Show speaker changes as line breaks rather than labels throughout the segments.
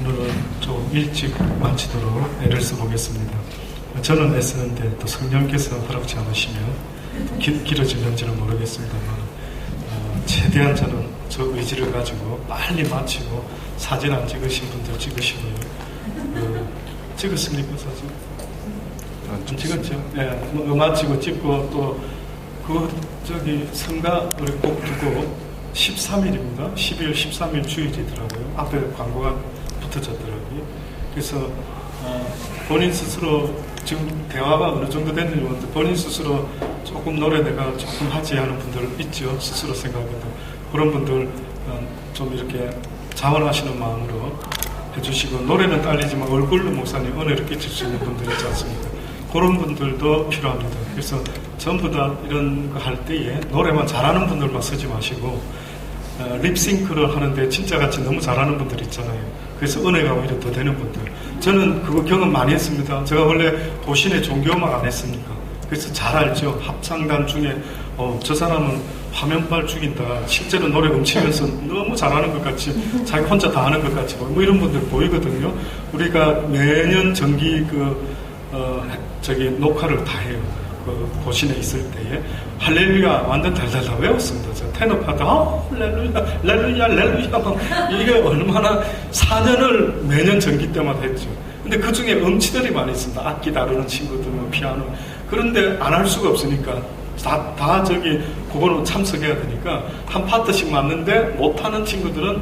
오늘은 좀 일찍 마치도록 애를 써보겠습니다. 저는 애쓰는데 또 성령께서 허락지 않으시면 길어질는지는 모르겠습니다만 최대한 저는 저 의지를 가지고 빨리 마치고 사진 안 찍으신 분들 찍으시고요. 찍었습니까 사진? 좀 찍었죠? 네, 마치고 찍고 또 저기 성가를 꼭 두고 13일입니다. 12월 13일 주일이더라고요. 앞에 광고가 붙어졌더라고요. 그래서 본인 스스로 지금 대화가 어느 정도 됐는지 모르는데 본인 스스로 조금 노래 내가 조금 하지 하는 분들 있죠. 스스로 생각해도 그런 분들 좀 이렇게 자원하시는 마음으로 해주시고, 노래는 딸리지만 얼굴로 목사님 은혜를 끼칠 수 있는 분들 있지 않습니까? 그런 분들도 필요합니다. 그래서 전부 다 이런 거 할 때에 노래만 잘하는 분들만 쓰지 마시고 립싱크를 하는데 진짜같이 너무 잘하는 분들 있잖아요. 그래서 은혜가 오히려 더 되는 분들. 저는 그거 경험 많이 했습니다. 제가 원래 도신에 종교음악 안 했습니까? 그래서 잘 알죠. 합창단 중에 저 사람은 화면빨 죽인다. 실제로 노래 훔치면서 너무 잘하는 것 같이 자기 혼자 다 하는 것 같이 뭐 이런 분들 보이거든요. 우리가 매년 정기 녹화를 다 해요. 도신에 있을 때에 할렐루야 완전 달달달 외웠습니다. 저 테너파도 할렐루야 렐루야 렐루야 이게 얼마나 4년을 매년 정기 때마다 했죠. 근데 그 중에 음치들이 많이 있습니다. 악기 다루는 친구들, 피아노. 그런데 안 할 수가 없으니까 다 그거는 참석해야 되니까 한 파트씩 맞는데 못하는 친구들은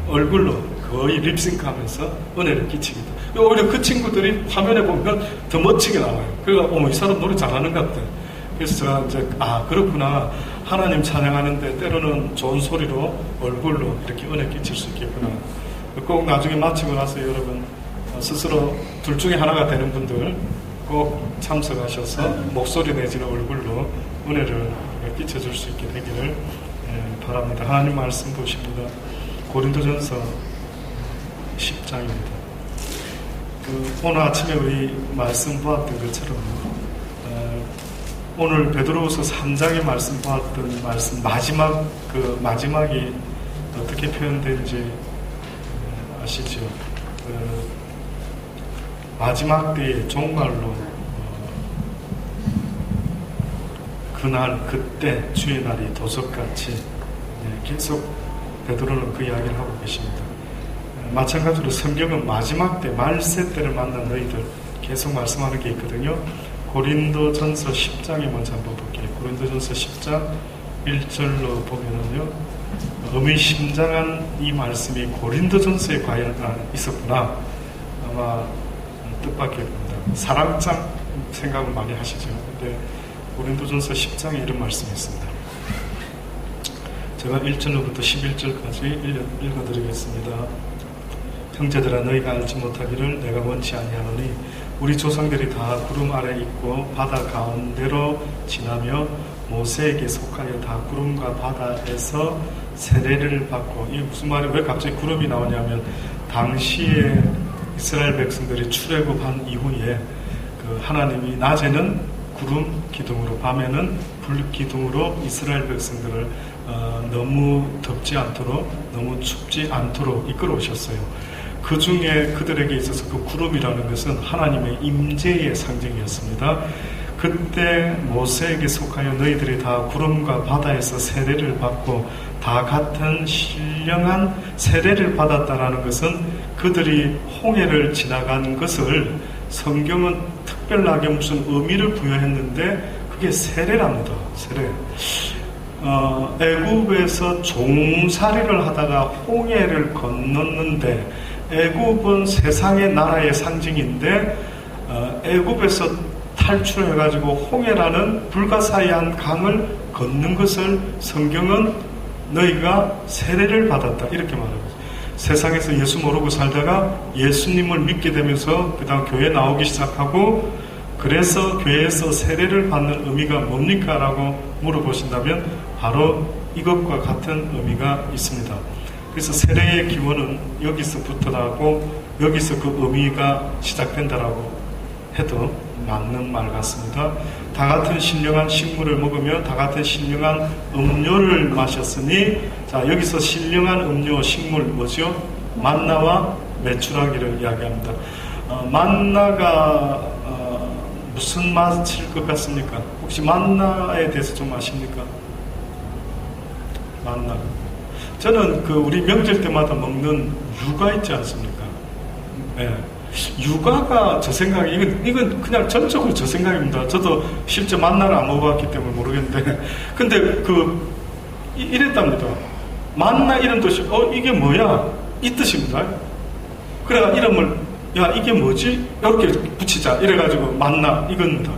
얼굴로 거의 립싱크 하면서 은혜를 끼치기도. 오히려 그 친구들이 화면에 보면 더 멋지게 나와요. 그러니까 이 사람 노래 잘하는 것 같아. 그래서 제가 이제 그렇구나. 하나님 찬양하는데 때로는 좋은 소리로 얼굴로 이렇게 은혜 끼칠 수 있겠구나. 꼭 나중에 마치고 나서 여러분 스스로 둘 중에 하나가 되는 분들 꼭 참석하셔서 목소리 내지는 얼굴로 은혜를 끼쳐줄 수 있게 되기를 바랍니다. 하나님 말씀 보십니다. 고린도전서 10장입니다. 오늘 아침에 우리 말씀 보았던 것처럼 오늘 베드로후서 3장의 말씀 보았던 말씀 마지막이 어떻게 표현된지 아시죠? 마지막 때에 종말로 그날 그때 주의 날이 도적같이 계속 베드로는 그 이야기를 하고 계십니다. 마찬가지로 성경은 마지막 때 말세 때를 만난 너희들 계속 말씀하는 게 있거든요. 고린도전서 10장에 먼저 한번 볼게요. 고린도전서 10장 1절로 보면은요, 의미심장한 이 말씀이 고린도전서에 과연 있었구나 아마 뜻밖의 봅니다. 사랑장 생각을 많이 하시죠. 근데 고린도전서 10장에 이런 말씀이 있습니다. 제가 1절로부터 11절까지 읽어드리겠습니다. 형제들아, 너희가 알지 못하기를 내가 원치 아니하노니 우리 조상들이 다 구름 아래 있고 바다 가운데로 지나며 모세에게 속하여 다 구름과 바다에서 세례를 받고, 이게 무슨 말이에요? 왜 갑자기 구름이 나오냐면 당시에 이스라엘 백성들이 출애굽한 이후에 하나님이 낮에는 구름 기둥으로, 밤에는 불 기둥으로 이스라엘 백성들을 너무 덥지 않도록, 너무 춥지 않도록 이끌어 오셨어요. 그 중에 그들에게 있어서 그 구름이라는 것은 하나님의 임재의 상징이었습니다. 그때 모세에게 속하여 너희들이 다 구름과 바다에서 세례를 받고 다 같은 신령한 세례를 받았다라는 것은 그들이 홍해를 지나간 것을 성경은 특별하게 무슨 의미를 부여했는데 그게 세례랍니다. 세례. 애굽에서 종살이를 하다가 홍해를 건넜는데, 애굽은 세상의 나라의 상징인데 애굽에서 탈출해가지고 홍해라는 불가사의한 강을 걷는 것을 성경은 너희가 세례를 받았다 이렇게 말하고 있어요. 세상에서 예수 모르고 살다가 예수님을 믿게 되면서 그 다음 교회에 나오기 시작하고, 그래서 교회에서 세례를 받는 의미가 뭡니까? 라고 물어보신다면 바로 이것과 같은 의미가 있습니다. 그래서 세례의 기원은 여기서부터라고, 여기서 그 의미가 시작된다라고 해도 맞는 말 같습니다. 다 같은 신령한 식물을 먹으며 다 같은 신령한 음료를 마셨으니, 자, 여기서 신령한 음료, 식물 뭐죠? 만나와 메추라기를 이야기합니다. 만나가 무슨 맛일 것 같습니까? 혹시 만나에 대해서 좀 아십니까? 만나. 저는 우리 명절 때마다 먹는 유가 있지 않습니까? 네. 유가가 저 생각에, 이건 그냥 전적으로 저 생각입니다. 저도 실제 만나를 안 먹어봤기 때문에 모르겠는데. 근데 이랬답니다. 만나 이런 뜻이, 이게 뭐야? 이 뜻입니다. 그래가 이름을, 야, 이게 뭐지? 이렇게 붙이자. 이래가지고 만나, 이겁니다.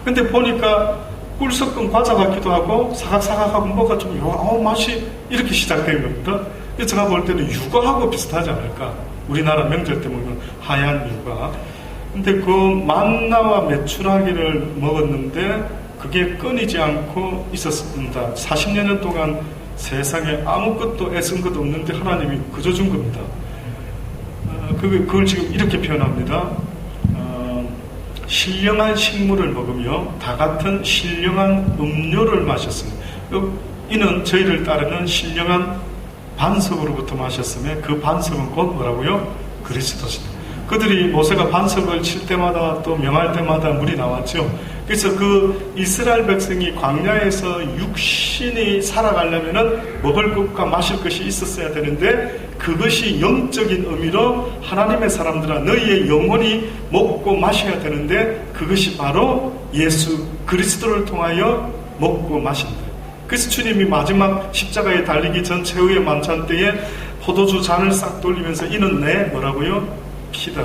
근데 보니까 꿀 섞은 과자 같기도 하고, 사각사각하고 뭐가 좀, 맛이 이렇게 시작된 겁니다. 그래서 제가 볼 때는 유가하고 비슷하지 않을까. 우리나라 명절 때 먹는 하얀 유가. 근데 그 만나와 메추라기를 먹었는데 그게 끊이지 않고 있었습니다. 40년 동안 세상에 아무것도 애쓴 것도 없는데 하나님이 그저 준 겁니다. 그걸 지금 이렇게 표현합니다. 신령한 식물을 먹으며 다 같은 신령한 음료를 마셨습니다. 이는 저희를 따르는 신령한 반석으로부터 마셨으며 그 반석은 곧 뭐라고요? 그리스도시다. 그들이 모세가 반석을 칠 때마다 또 명할 때마다 물이 나왔죠. 그래서 그 이스라엘 백성이 광야에서 육신이 살아가려면은 먹을 것과 마실 것이 있었어야 되는데 그것이 영적인 의미로 하나님의 사람들아 너희의 영혼이 먹고 마셔야 되는데 그것이 바로 예수 그리스도를 통하여 먹고 마신다. 그래서 주님이 마지막 십자가에 달리기 전 최후의 만찬 때에 포도주 잔을 싹 돌리면서 이는 내 뭐라고요? 피다.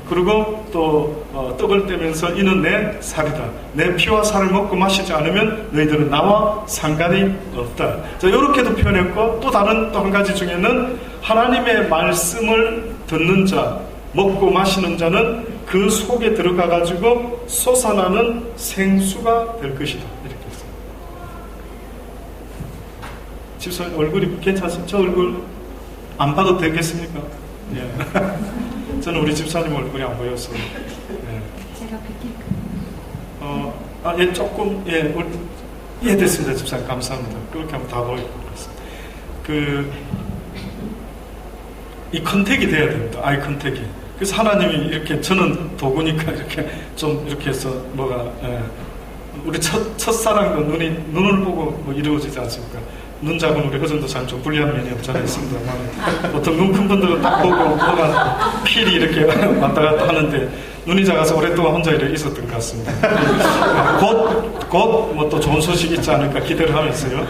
그리고 또 떡을 떼면서 이는 내 살이다. 내 피와 살을 먹고 마시지 않으면 너희들은 나와 상관이 없다. 자, 이렇게도 표현했고 또 다른 또 한 가지 중에는 하나님의 말씀을 듣는 자, 먹고 마시는 자는 그 속에 들어가 가지고 솟아나는 생수가 될 것이다. 이렇게 했어요. 집사님 얼굴이 괜찮습니까? 저 얼굴 안 봐도 되겠습니까? 예. 저는 우리 집사님 얼굴이 안 보여서. 예.
제가 뵐게요.
예, 조금, 예, 됐습니다, 집사님. 감사합니다. 그렇게 하면 다 보일 것 같습니다. 이 컨택이 돼야 됩니다. 아이 컨택이. 그래서 하나님이 이렇게, 저는 도구니까 이렇게 해서 우리 첫사랑도 눈을 보고 뭐 이루어지지 않습니까? 눈 작은 우리 허전도사님 좀 불리한 면이 없잖아요. 있습니다만 보통 눈 큰 분들은 딱 보고 뭐가 필이 이렇게 왔다 갔다 하는데 눈이 작아서 오랫동안 혼자 이렇게 있었던 것 같습니다. 곧 뭐 또 좋은 소식이 있지 않을까 기대를 하면서요.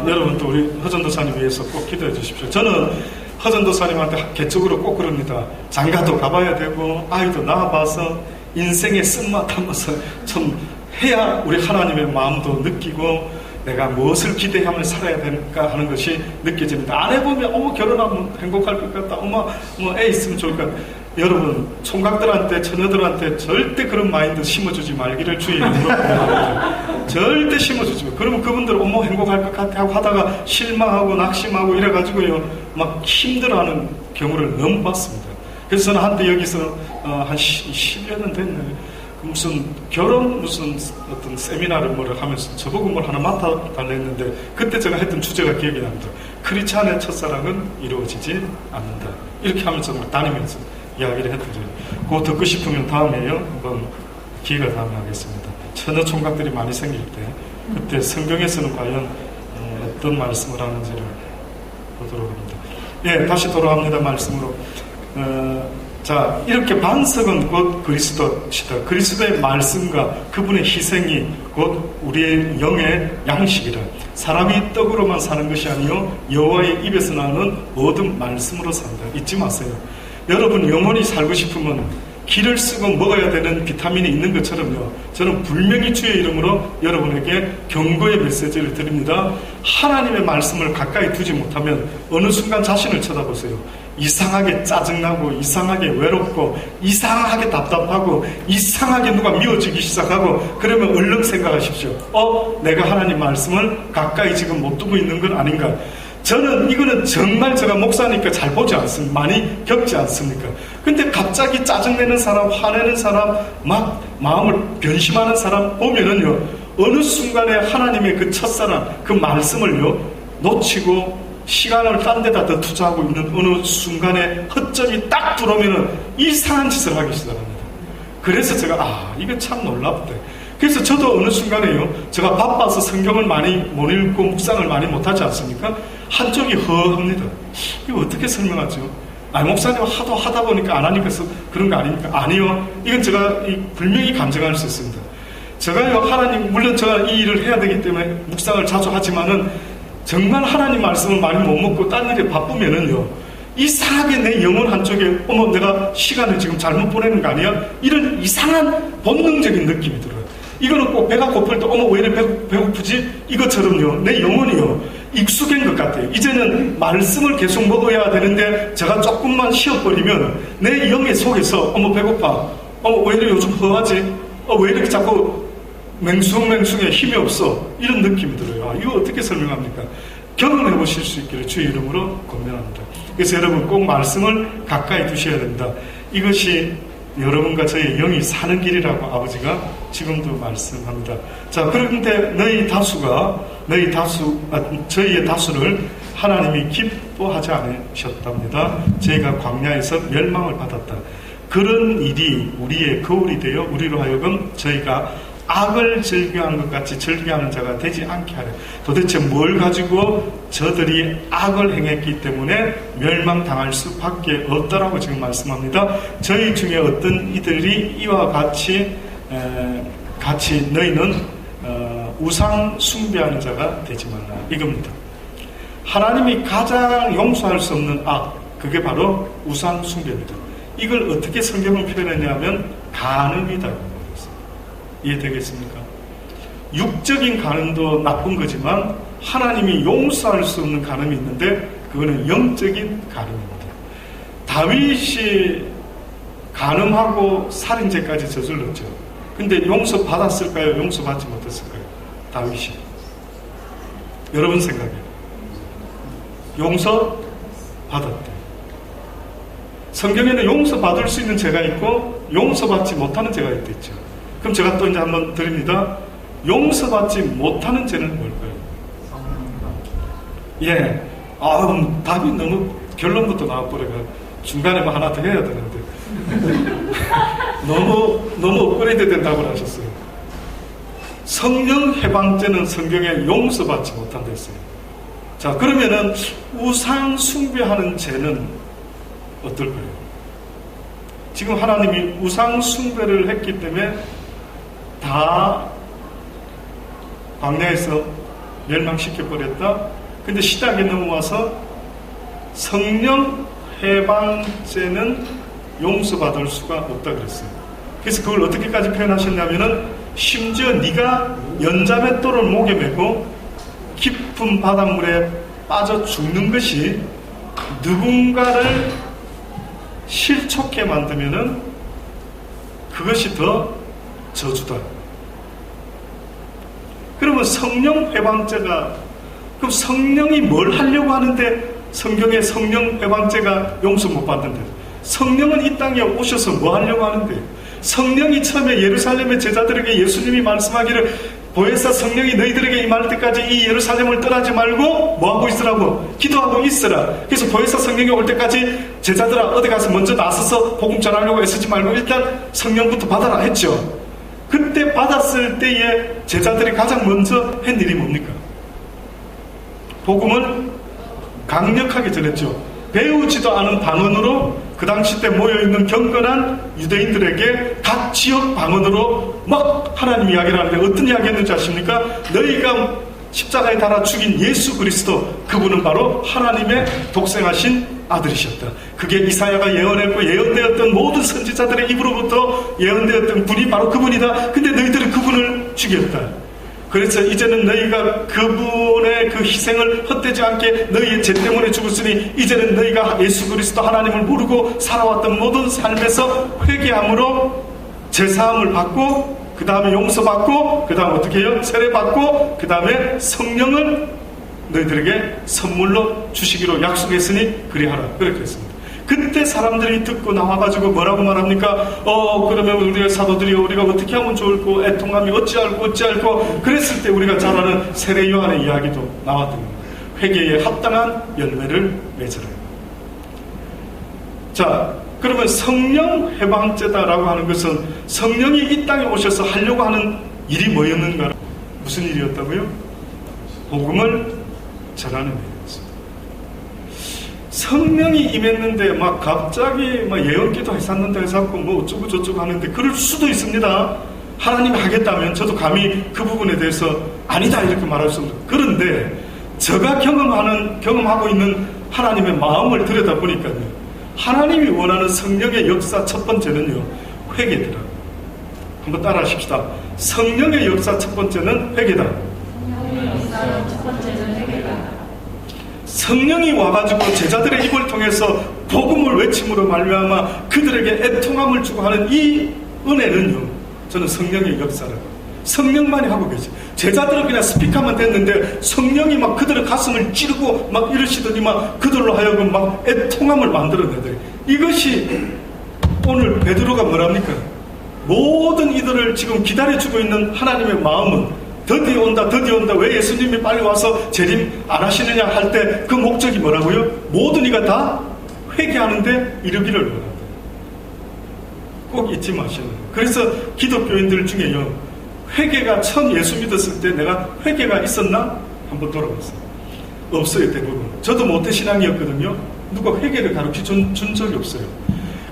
여러분도 우리 허전도사님 위해서 꼭 기도해 주십시오. 저는 허전도사님한테 개적으로 꼭 그럽니다. 장가도 가봐야 되고 아이도 낳아봐서 인생의 쓴맛 하면서 좀 해야 우리 하나님의 마음도 느끼고 내가 무엇을 기대하며 살아야 될까 하는 것이 느껴집니다. 안 해보면 결혼하면 행복할 것 같다. 애 있으면 좋을 것 같다. 여러분 총각들한테 처녀들한테 절대 그런 마인드 심어주지 말기를 주의 이름으로 부탁드립니다. 절대 심어주지 마. 그러면 그분들은 행복할 것 같아 하고 하다가 실망하고 낙심하고 이래가지고요 막 힘들어하는 경우를 너무 봤습니다. 그래서 저는 한때 여기서 한 10여년 됐네요. 무슨 어떤 세미나를 하면서 저보고 뭘 하나 맡아달라 했는데 그때 제가 했던 주제가 기억이 납니다. 크리스찬의 첫사랑은 이루어지지 않는다. 이렇게 하면서 다니면서 이야기를 했더니 그거 듣고 싶으면 다음에요 한번 기회가 다음에 하겠습니다. 처녀 총각들이 많이 생길 때 그때 성경에서는 과연 어떤 말씀을 하는지를 보도록 합니다. 예, 다시 돌아갑니다. 말씀으로. 자, 이렇게 반석은 곧 그리스도시다. 그리스도의 말씀과 그분의 희생이 곧 우리의 영의 양식이라. 사람이 떡으로만 사는 것이 아니요 여호와의 입에서 나오는 모든 말씀으로 산다. 잊지 마세요. 여러분 영원히 살고 싶으면 기를 쓰고 먹어야 되는 비타민이 있는 것처럼요. 저는 분명히 주의 이름으로 여러분에게 경고의 메시지를 드립니다. 하나님의 말씀을 가까이 두지 못하면 어느 순간 자신을 쳐다보세요. 이상하게 짜증나고 이상하게 외롭고 이상하게 답답하고 이상하게 누가 미워지기 시작하고 그러면 얼른 생각하십시오. 내가 하나님 말씀을 가까이 지금 못 두고 있는 건 아닌가. 저는 이거는 정말 제가 목사니까 잘 보지 않습니다. 많이 겪지 않습니까? 근데 갑자기 짜증내는 사람, 화내는 사람, 막 마음을 변심하는 사람 보면은요, 어느 순간에 하나님의 그 첫사랑, 그 말씀을요, 놓치고 시간을 딴 데다 더 투자하고 있는 어느 순간에 허점이 딱 들어오면은 이상한 짓을 하기 시작합니다. 그래서 제가 이거 참 놀랍다. 그래서 저도 어느 순간에요, 제가 바빠서 성경을 많이 못 읽고 묵상을 많이 못하지 않습니까? 한쪽이 허합니다. 이거 어떻게 설명하죠? 목사님 하도 하다 보니까 안 하니까 그런 거 아닙니까? 아니요. 이건 제가 분명히 감정할 수 있습니다. 제가요, 하나님, 물론 제가 이 일을 해야 되기 때문에 묵상을 자주 하지만은 정말 하나님 말씀을 많이 못 먹고 딴 일에 바쁘면은요, 이상하게 내 영혼 한쪽에 내가 시간을 지금 잘못 보내는 거 아니야? 이런 이상한 본능적인 느낌이 들어요. 이거는 꼭 배가 고플 때 왜 이렇게 배고프지? 이것처럼요, 내 영혼이요, 익숙한 것 같아요. 이제는 말씀을 계속 먹어야 되는데 제가 조금만 쉬어버리면 내 영의 속에서 배고파, 왜 이렇게 요즘 허하지? 왜 이렇게 자꾸 맹숭맹숭해, 힘이 없어, 이런 느낌이 들어요. 이거 어떻게 설명합니까? 경험해 보실 수 있기를 주의 이름으로 권면합니다. 그래서 여러분 꼭 말씀을 가까이 두셔야 됩니다. 이것이 여러분과 저의 영이 사는 길이라고 아버지가 지금도 말씀합니다. 자, 그런데 저희의 다수를 하나님이 기뻐하지 않으셨답니다. 저희가 광야에서 멸망을 받았다. 그런 일이 우리의 거울이 되어 우리로 하여금 저희가 악을 즐겨하는 것 같이 즐겨하는 자가 되지 않게 하려. 도대체 뭘 가지고 저들이 악을 행했기 때문에 멸망당할 수밖에 없다라고 지금 말씀합니다. 저희 중에 어떤 이들이 이와 같이 너희는 우상 숭배하는 자가 되지 말라, 이겁니다. 하나님이 가장 용서할 수 없는 악, 그게 바로 우상 숭배입니다. 이걸 어떻게 성경을 표현했냐면 간음이다. 이해되겠습니까? 육적인 간음도 나쁜 거지만 하나님이 용서할 수 없는 간음이 있는데 그거는 영적인 간음입니다. 다윗이 간음하고 살인죄까지 저질렀죠. 근데 용서받았을까요? 용서받지 못했을까요? 다윗이. 여러분 생각에 용서받았대. 성경에는 용서받을 수 있는 죄가 있고 용서받지 못하는 죄가 있댔죠. 그럼 제가 또 이제 한번 드립니다. 용서받지 못하는 죄는 뭘까요? 예. 답이 너무 결론부터 나와버려가 중간에 하나 더 해야 되는데 너무 업그레이드 된다고 하셨어요. 성령 해방죄는 성경에 용서받지 못한다 했어요. 자, 그러면은 우상 숭배하는 죄는 어떨까요? 지금 하나님이 우상 숭배를 했기 때문에 다 광야에서 멸망시켜버렸다. 근데 시작에 넘어와서 성령 해방죄는 용서받을 수가 없다 그랬어요. 그래서 그걸 어떻게까지 표현하셨냐면은 심지어 네가 연자맷돌을 목에 메고 깊은 바닷물에 빠져 죽는 것이 누군가를 실족해 만들면은 그것이 더 저주다. 그러면 성령 회방죄가, 그럼 성령이 뭘 하려고 하는데 성경에 성령 회방죄가 용서 못 받는데, 성령은 이 땅에 오셔서 뭐 하려고 하는데, 성령이 처음에 예루살렘의 제자들에게 예수님이 말씀하기를 보혜사 성령이 너희들에게 임할 때까지 이 예루살렘을 떠나지 말고 뭐하고 있으라고? 기도하고 있으라. 그래서 보혜사 성령이 올 때까지 제자들아 어디 가서 먼저 나서서 복음 전하려고 애쓰지 말고 일단 성령부터 받아라 했죠. 그때 받았을 때에 제자들이 가장 먼저 한 일이 뭡니까? 복음을 강력하게 전했죠. 배우지도 않은 방언으로 그 당시 때 모여있는 경건한 유대인들에게 각 지역 방언으로 막 하나님 이야기를 하는데 어떤 이야기 했는지 아십니까? 너희가 십자가에 달아 죽인 예수 그리스도, 그분은 바로 하나님의 독생하신 아들이셨다. 그게 이사야가 예언했고 예언되었던 모든 선지자들의 입으로부터 예언되었던 분이 바로 그분이다. 근데 너희들은 그분을 죽였다. 그래서 이제는 너희가 그분의 그 희생을 헛되지 않게 너희의 죄 때문에 죽었으니 이제는 너희가 예수 그리스도 하나님을 모르고 살아왔던 모든 삶에서 회개함으로 제사함을 받고 그 다음에 용서받고 그 다음에 어떻게 해요? 세례받고 그 다음에 성령을 너희들에게 선물로 주시기로 약속했으니 그리하라. 그렇게 했습니다. 그때 사람들이 듣고 나와가지고 뭐라고 말합니까? 그러면 우리가 사도들이 우리가 어떻게 하면 좋을까? 애통함이 어찌할꼬 그랬을 때 우리가 잘 아는 세례 요한의 이야기도 나왔던 겁니다. 회개에 합당한 열매를 맺으라. 자, 그러면 성령 해방제다라고 하는 것은 성령이 이 땅에 오셔서 하려고 하는 일이 뭐였는가? 무슨 일이었다고요? 복음을 전하는 일이었습니다. 성령이 임했는데 막 갑자기 막 예언기도 했었는데 해서 뭐 어쩌고 저쩌고 하는데 그럴 수도 있습니다. 하나님이 하겠다면 저도 감히 그 부분에 대해서 아니다 이렇게 말할 수 없어요. 그런데 제가 경험하고 있는 하나님의 마음을 들여다보니까요, 하나님이 원하는 성령의 역사 첫 번째는요, 회개더라. 한번 따라 하십시다. 성령의 역사 첫 번째는 회개다.
성령의 역사 첫 번째는 회개다.
성령이 와가지고 제자들의 입을 통해서 복음을 외침으로 말미암아 그들에게 애통함을 주고 하는 이 은혜는요, 저는 성령의 역사라고. 성령만이 하고 계세요. 제자들은 그냥 스피커만 됐는데 성령이 막 그들의 가슴을 찌르고 막 이러시더니 막 그들로 하여금 막 애통함을 만들어내더니, 이것이 오늘 베드로가 뭐랍니까? 모든 이들을 지금 기다려주고 있는 하나님의 마음은 드디어 온다, 드디어 온다. 왜 예수님이 빨리 와서 재림 안 하시느냐 할 때 그 목적이 뭐라고요? 모든 이가 다 회개하는데 이르기를 원한다. 꼭 잊지 마시는 거예요. 그래서 기독교인들 중에요, 회개가 처음 예수 믿었을 때 내가 회개가 있었나? 한번 돌아봤어요. 없어요, 대부분. 저도 모태신앙이었거든요. 누가 회개를 가르쳐 준 적이 없어요.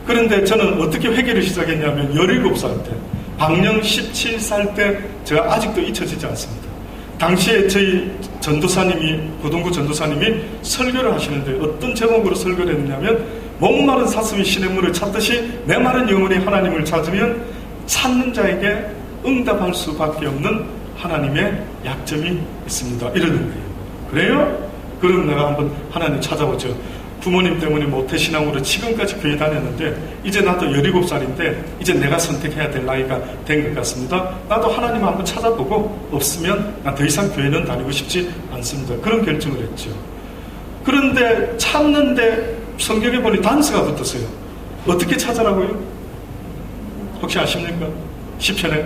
그런데 저는 어떻게 회개를 시작했냐면 17살 때, 방령 17살 때, 제가 아직도 잊혀지지 않습니다. 당시에 저희 전도사님이, 고동구 전도사님이 설교를 하시는데 어떤 제목으로 설교를 했냐면, 목마른 사슴이 시냇물을 찾듯이 메마른 영혼이 하나님을 찾으면 찾는 자에게 응답할 수밖에 없는 하나님의 약점이 있습니다. 이러는 거예요. 그래요? 그럼 내가 한번 하나님 찾아보죠. 부모님 때문에 모태신앙으로 지금까지 교회 다녔는데 이제 나도 17살인데 이제 내가 선택해야 될 나이가 된 것 같습니다. 나도 하나님 한번 찾아보고 없으면 난 더 이상 교회는 다니고 싶지 않습니다. 그런 결정을 했죠. 그런데 찾는데 성경에 보니 단서가 붙었어요. 어떻게 찾아라고요? 혹시 아십니까? 시편에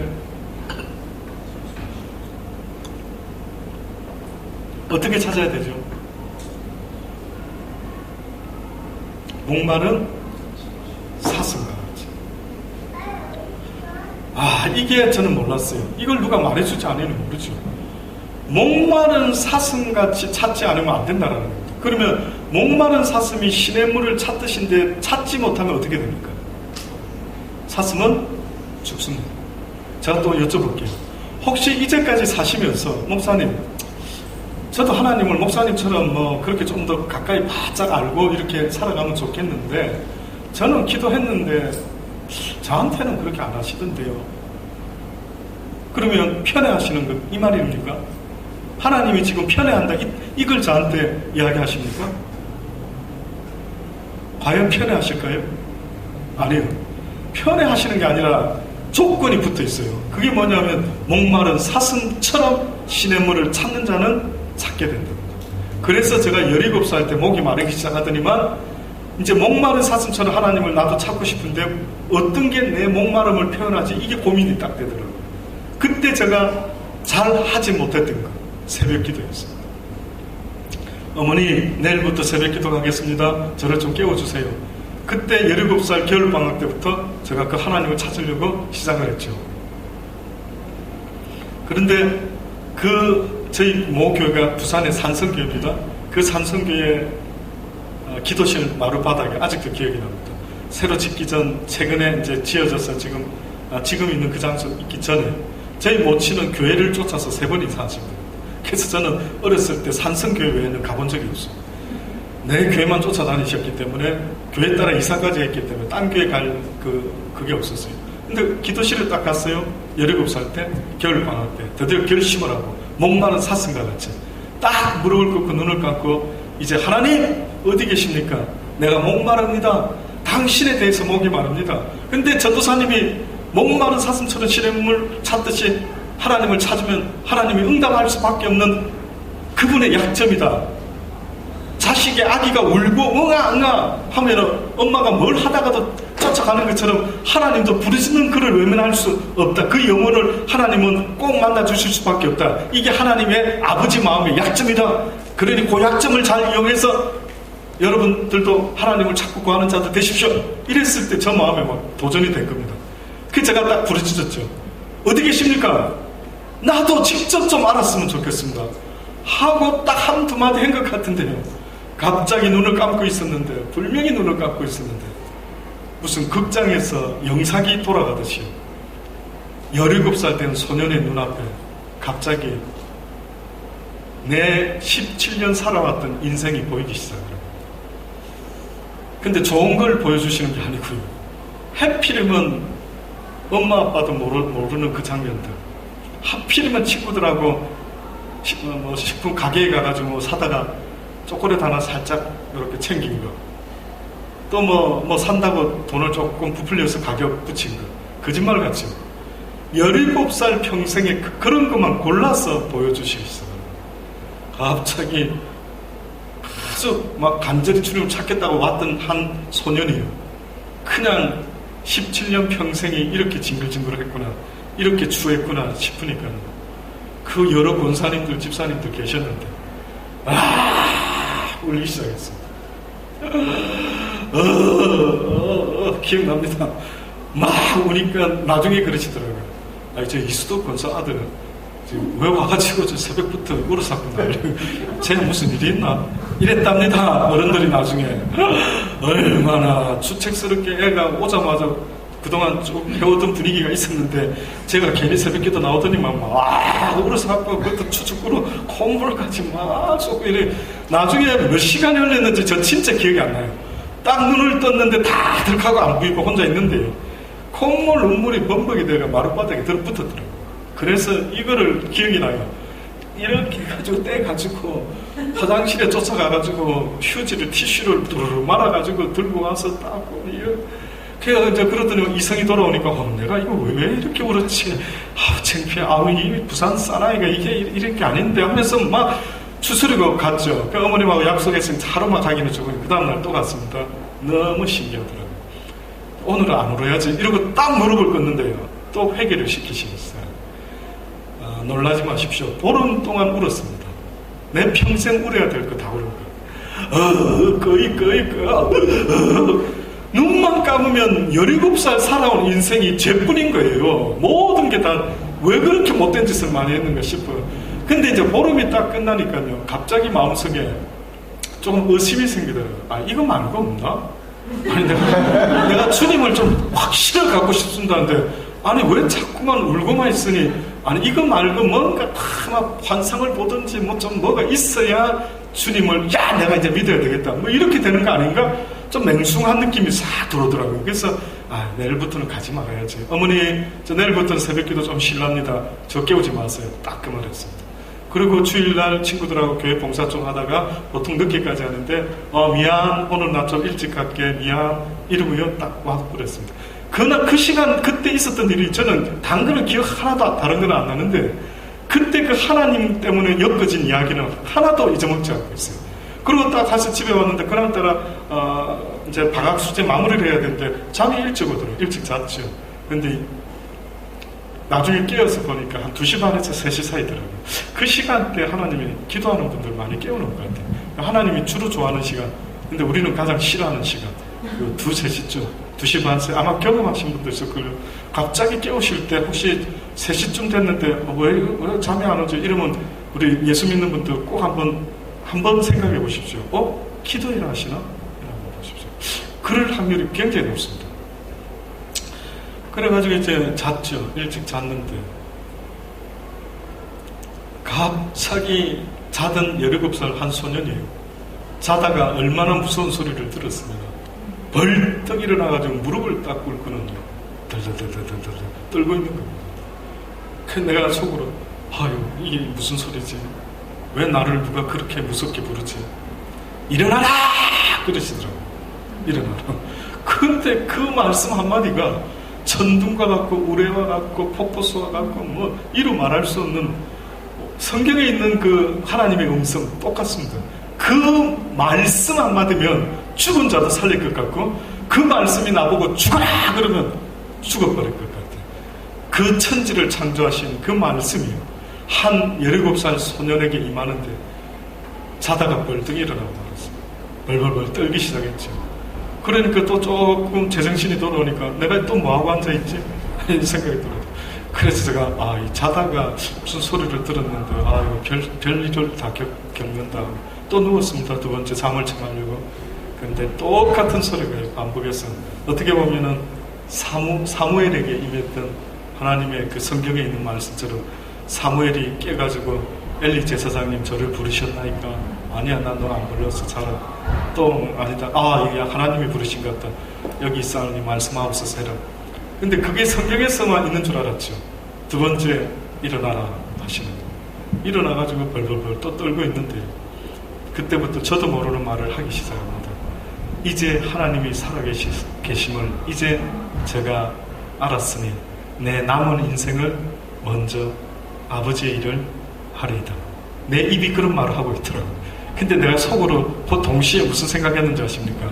어떻게 찾아야 되죠? 목마른 사슴과 같이. 이게 저는 몰랐어요. 이걸 누가 말해주지 않으면 모르죠. 목마른 사슴같이 찾지 않으면 안 된다는 겁니다. 그러면 목마른 사슴이 시냇물을 찾듯인데 찾지 못하면 어떻게 됩니까? 사슴은 죽습니다. 제가 또 여쭤볼게요. 혹시 이제까지 사시면서 목사님, 저도 하나님을 목사님처럼 뭐 그렇게 좀 더 가까이 바짝 알고 이렇게 살아가면 좋겠는데 저는 기도했는데 저한테는 그렇게 안 하시던데요. 그러면 편애하시는 것 이 말입니까? 하나님이 지금 편애한다 이걸 저한테 이야기하십니까? 과연 편애하실까요? 아니요. 편애하시는 게 아니라 조건이 붙어 있어요. 그게 뭐냐면 목마른 사슴처럼 시냇물을 찾는 자는 찾게 된다. 그래서 제가 17살 때 목이 마르기 시작하더니만 이제 목마른 사슴처럼 하나님을 나도 찾고 싶은데 어떤 게 내 목마름을 표현하지? 이게 고민이 딱 되더라고요. 그때 제가 잘 하지 못했던 거 새벽 기도였습니다. 어머니 내일부터 새벽 기도 가겠습니다. 저를 좀 깨워주세요. 그때 17살 겨울방학 때부터 제가 그 하나님을 찾으려고 시작을 했죠. 그런데 저희 모교회가 부산의 산성교회입니다. 그 산성교회 기도실 마루바닥에 아직도 기억이 납니다. 새로 짓기 전 최근에 이제 지어져서 지금 있는 그 장소 있기 전에 저희 모친은 교회를 쫓아서 3번 이상 하십니다. 그래서 저는 어렸을 때 산성교회 외에는 가본 적이 없어요. 내 교회만 쫓아다니셨기 때문에 교회 따라 이사까지 했기 때문에 딴 교회 갈 그게 없었어요. 근데 기도실에 딱 갔어요. 17살 때 겨울방학 때 드디어 결심을 하고 목마른 사슴과 같이 딱 무릎을 꿇고 눈을 감고 이제 하나님 어디 계십니까? 내가 목마릅니다. 당신에 대해서 목이 마릅니다. 근데 전도사님이 목마른 사슴처럼 시냇물 찾듯이 하나님을 찾으면 하나님이 응답할 수밖에 없는 그분의 약점이다. 자식의 아기가 울고 응아 하면은 엄마가 뭘 하다가도 쫓아가는 것처럼 하나님도 부르짖는 그를 외면할 수 없다. 그 영혼을 하나님은 꼭 만나 주실 수밖에 없다. 이게 하나님의 아버지 마음의 약점이다. 그러니 그 약점을 잘 이용해서 여러분들도 하나님을 찾고 구하는 자들 되십시오. 이랬을 때 저 마음에 막 도전이 된 겁니다. 그 제가 딱 부르짖었죠. 어디 계십니까? 나도 직접 좀 알았으면 좋겠습니다. 하고 딱 한두 마디 한 것 같은데요. 갑자기 눈을 감고 있었는데, 분명히 눈을 감고 있었는데, 무슨 극장에서 영상이 돌아가듯이 17살 된 소년의 눈앞에 갑자기 내 17년 살아왔던 인생이 보이기 시작합니다. 근데 좋은 걸 보여주시는 게 아니고요. 하필이면 엄마 아빠도 모르는 그 장면들, 하필이면 친구들하고 식품 가게에 가가지고 사다가 초콜릿 하나 살짝 이렇게 챙긴 거, 또 뭐 산다고 돈을 조금 부풀려서 가격 붙인 거, 거짓말 같죠. 17살 평생에 그런 것만 골라서 보여주시겠어요. 갑자기 아주 막 간절히 주님을 찾겠다고 왔던 한 소년이요, 그냥 17년 평생이 이렇게 징글징글했구나, 이렇게 추했구나 싶으니까요. 그 여러 권사님들, 집사님들 계셨는데 울기 시작했습니다. 기억납니다. 막 우니까 나중에 그러시더라고요. 저 이수도 권사 아들은 왜 와가지고 저 새벽부터 울었었구나. 제가 무슨 일이 있나? 이랬답니다. 어른들이 나중에. 얼마나 주책스럽게 애가 오자마자 그동안 좀 해오던 분위기가 있었는데, 제가 괜히 새벽기도 나오더니만 막 울어서갖고 그것도 추측으로 콧물까지 막 쏟고 이래. 나중에 몇 시간이 흘렀는지 저 진짜 기억이 안 나요. 딱 눈을 떴는데 다 들카고 안 보이고 혼자 있는데요, 콧물 눈물이 범벅이 되가 마룻바닥에 들어붙었더라고요. 그래서 이거를 기억이 나요. 이렇게 해가지고 떼가지고 화장실에 쫓아가가지고 휴지를, 티슈를 두루루 말아가지고 들고 와서 닦고, 그래서 이제 그러더니 이성이 돌아오니까 내가 이거 왜 이렇게 울었지? 창피해. 이 부산 사나이가 이게 이런 게 아닌데 하면서 막 추스리고 갔죠. 그 어머님하고 약속했으니까 하루만 가기는 조금, 그 다음날 또 갔습니다. 너무 신기하더라고요. 오늘은 안 울어야지 이러고 딱 무릎을 껐는데요, 또 회개를 시키시겠어요. 놀라지 마십시오. 보름 동안 울었습니다. 내 평생 울어야 될 거 다 울은 거. 눈만 감으면 17살 살아온 인생이 죄뿐인 거예요. 모든 게 다 왜 그렇게 못된 짓을 많이 했는가 싶어요. 근데 이제 보름이 딱 끝나니까요, 갑자기 마음속에 조금 의심이 생기더라고요. 이거 말고 없나? 아니 내가 주님을 좀 확실하게 갖고 싶습니다는데, 아니 왜 자꾸만 울고만 있으니, 아니 이거 말고 뭔가 막 환상을 보든지 뭐가 있어야 주님을 내가 이제 믿어야 되겠다, 이렇게 되는 거 아닌가? 좀 맹숭한 느낌이 싹 들어오더라고요. 그래서 내일부터는 가지 말아야지. 어머니, 저 내일부터는 새벽기도 좀 실랍니다. 저 깨우지 마세요. 딱 그 말 했습니다. 그리고 주일날 친구들하고 교회 봉사 좀 하다가 보통 늦게까지 하는데, 미안, 오늘 나 좀 일찍 갈게, 미안, 이러고요 딱 와서 그랬습니다. 그날 그 시간 그때 있었던 일이, 저는 당근은 기억 하나도 다른 건 안 나는데, 그때 그 하나님 때문에 엮어진 이야기는 하나도 잊어먹지 않고 있어요. 그리고 딱 다시 집에 왔는데, 그날따라 이제 방학 숙제 마무리를 해야 되는데 잠이 일찍 오더라고요. 일찍 잤죠. 근데 나중에 깨어서 보니까 한 2시 반에서 3시 사이더라고요. 그 시간대 하나님이 기도하는 분들 많이 깨우는 것 같아요. 하나님이 주로 좋아하는 시간, 근데 우리는 가장 싫어하는 시간, 2, 3시쯤, 2시 반, 아마 경험하신 분도 있을 거예요. 갑자기 깨우실 때 혹시 3시쯤 됐는데 왜 잠이 안 오죠? 이러면 우리 예수 믿는 분들 꼭 한번 생각해 보십시오. 기도해라 하시나? 이라고 보십시오. 그럴 확률이 굉장히 높습니다. 그래가지고 이제 잤죠. 일찍 잤는데 갑자기 자던 17살 한 소년이에요. 자다가 얼마나 무서운 소리를 들었으면 벌떡 일어나가지고 무릎을 딱 꿇고는 덜덜덜덜덜 떨고 있는 겁니다. 그래서 내가 속으로 이게 무슨 소리지? 왜 나를 누가 그렇게 무섭게 부르지? 일어나라! 그러시더라고요. 일어나라. 근데 그 말씀 한마디가 천둥과 같고 우레와 같고 폭포수와 같고 이루 말할 수 없는, 성경에 있는 그 하나님의 음성 똑같습니다. 그 말씀 한마디면 죽은 자도 살릴 것 같고, 그 말씀이 나보고 죽어라 그러면 죽어버릴 것 같아요. 그 천지를 창조하신 그 말씀이요, 한 17살 소년에게 임하는데 자다가 벌떡 일어나고 말았어요. 벌벌벌 떨기 시작했죠. 그러니까 또 조금 제정신이 돌아오니까 내가 또 뭐하고 앉아있지? 이런 생각이 들어요. 그래서 제가 이 자다가 무슨 소리를 들었는데 이거 별일을 다 겪는다. 또 누웠습니다. 두 번째 잠을 청하려고. 근데 똑같은 소리가 반복해서 어떻게 보면은 사무엘에게 임했던 하나님의 그 성경에 있는 말씀처럼 사무엘이 깨가지고 엘리 제사장님 저를 부르셨나이까? 아니야, 난 너 안 불렀어. 자라. 또 아니다. 이게 하나님이 부르신 것 같다. 여기 있사오니 말씀하옵소서 해라. 근데 그게 성경에서만 있는 줄 알았죠. 두 번째 일어나라 하시는 거예요. 일어나가지고 벌벌벌 또 떨고 있는데 그때부터 저도 모르는 말을 하기 시작합니다. 이제 하나님이 살아계심을 이제 제가 알았으니 내 남은 인생을 먼저 아버지의 일을 하리이다. 내 입이 그런 말을 하고 있더라고요. 근데 내가 속으로 그 동시에 무슨 생각했는지 아십니까?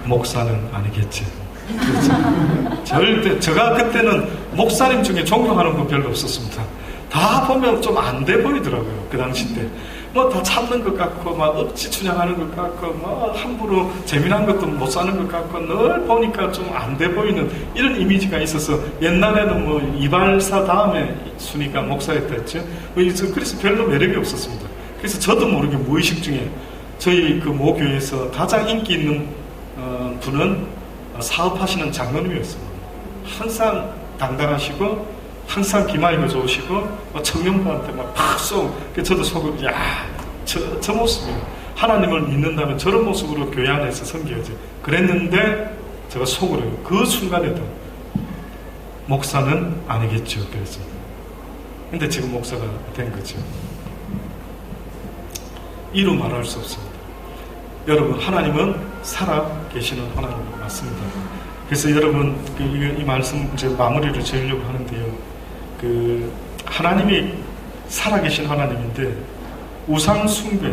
목사는 아니겠지. 그렇죠? 절대 제가 그때는 목사님 중에 존경하는 분 별로 없었습니다. 다 보면 좀 안 돼 보이더라고요. 그 당시 때. 뭐 다 참는 것 같고 막 억지 춘향하는 것 같고 뭐 함부로 재미난 것도 못 사는 것 같고 늘 보니까 좀 안 돼 보이는 이런 이미지가 있어서 옛날에는 뭐 이발사 다음에 순위가 목사였다 했죠. 그래서 별로 매력이 없었습니다. 그래서 저도 모르게 무의식 중에 저희 그 모교에서 가장 인기 있는 분은 사업하시는 장로님이었습니다. 항상 당당하시고 항상 기마이가 좋으시고 청년부한테 막 팍 저도 속으로 저 모습이에요. 하나님을 믿는다면 저런 모습으로 교회 안에서 섬겨야지. 그랬는데 제가 속으로 그 순간에도 목사는 아니겠죠. 그랬습니다. 근데 지금 목사가 된 거죠. 이루 말할 수 없습니다. 여러분, 하나님은 살아 계시는 하나님 맞습니다. 그래서 여러분 이 말씀 이제 마무리를 지으려고 하는데요. 하나님이 살아계신 하나님인데 우상 숭배,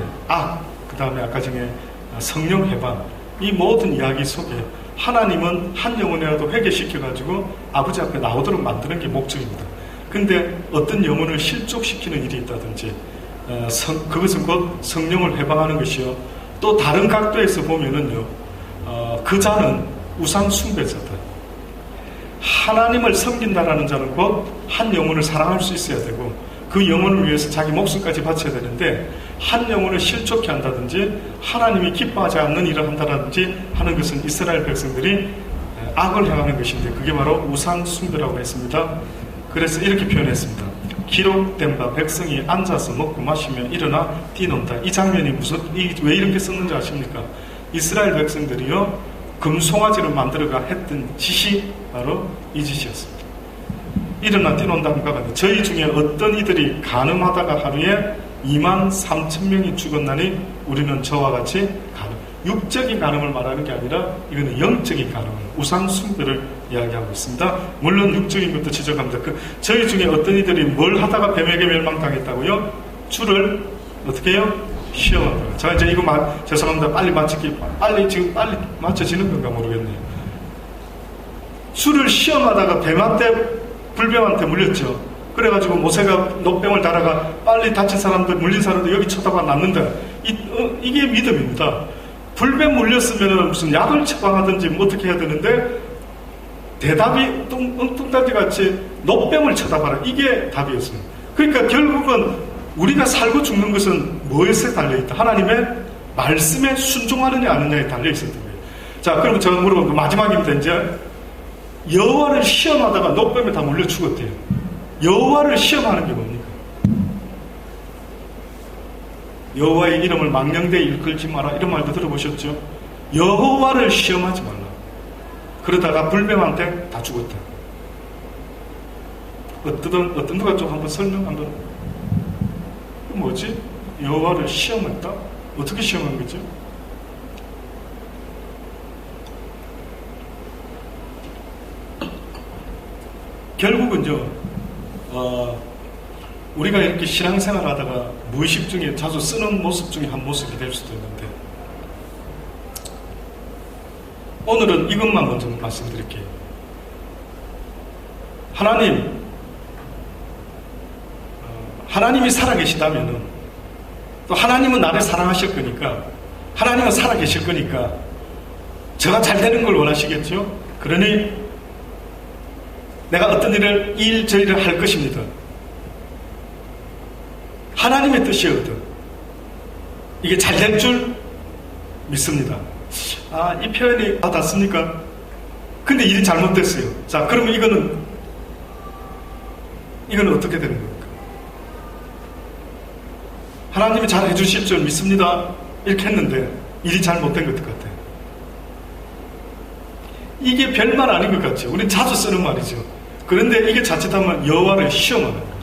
그 다음에 아까 전에 성령 해방, 이 모든 이야기 속에 하나님은 한 영혼이라도 회개시켜가지고 아버지 앞에 나오도록 만드는 게 목적입니다. 근데 어떤 영혼을 실족시키는 일이 있다든지 그것은 곧 성령을 해방하는 것이요. 또 다른 각도에서 보면은요, 그 자는 우상 숭배자다. 하나님을 섬긴다라는 자는 곧 한 영혼을 사랑할 수 있어야 되고 그 영혼을 위해서 자기 목숨까지 바쳐야 되는데 한 영혼을 실족해 한다든지 하나님이 기뻐하지 않는 일을 한다든지 하는 것은 이스라엘 백성들이 악을 행하는 것인데 그게 바로 우상 숭배라고 했습니다. 그래서 이렇게 표현했습니다. 기록된 바 백성이 앉아서 먹고 마시며 일어나 뛰논다. 이 장면이 왜 이렇게 썼는지 아십니까? 이스라엘 백성들이요, 금송아지를 만들어가 했던 짓이 바로 이 짓이었습니다. 일어나 뛰논다는 바가 저희 중에 어떤 이들이 간음하다가 하루에 23,000명이 죽었나니 우리는 저와 같이 육적인 간음을 말하는 게 아니라 이거는 영적인 간음을, 우상 숭배를 이야기하고 있습니다. 물론 육적인 것도 지적합니다. 저희 중에 어떤 이들이 뭘 하다가 뱀에게 멸망당했다고요? 주를 어떻게 해요? 시험한다. 제가 이제 이거 죄송합니다. 빨리 맞춰지는 건가 모르겠네요. 주를 시험하다가 불뱀한테 물렸죠. 그래가지고 모세가 녹병을 달아가 빨리 다친 사람들, 물린 사람들 여기 쳐다봐 놨는데 이게 믿음입니다. 불뱀 물렸으면 무슨 약을 처방하든지 어떻게 해야 되는데 대답이 엉뚱다리 같이 녹병을 쳐다봐라. 이게 답이었습니다. 그러니까 결국은 우리가 살고 죽는 것은 뭐에서 달려있다? 하나님의 말씀에 순종하느냐 아느냐에 달려있었던 거예요. 자, 그럼 제가 물어본 거 마지막입니다. 이제 여호와를 시험하다가 녹뱀에 다 물려 죽었대요. 여호와를 시험하는 게 뭡니까? 여호와의 이름을 망령되이 일컬지 마라. 이런 말도 들어보셨죠? 여호와를 시험하지 말라. 그러다가 불뱀한테 다 죽었다. 어떤 누가 좀 한번 설명 한번. 뭐지? 여호와를 시험했다? 어떻게 시험한 거죠? 결국은요, 우리가 이렇게 신앙생활 하다가 무의식 중에 자주 쓰는 모습 중에 한 모습이 될 수도 있는데, 오늘은 이것만 먼저 말씀드릴게요. 하나님이 살아계시다면은 또 하나님은 나를 사랑하실 거니까, 하나님은 살아계실 거니까 제가 잘 되는 걸 원하시겠죠. 그러니 내가 어떤 일 저일을 할 것입니다. 하나님의 뜻이거든. 이게 잘 될 줄 믿습니다. 이 표현이 닿습니까? 근데 일이 잘못됐어요. 자, 그러면 이거는 어떻게 되는 겁니까? 하나님이 잘 해주실 줄 믿습니다. 이렇게 했는데 일이 잘못된 것 같아요. 이게 별말 아닌 것 같죠. 우리는 자주 쓰는 말이죠. 그런데 이게 자칫하면 여호와를 시험하는 거예요.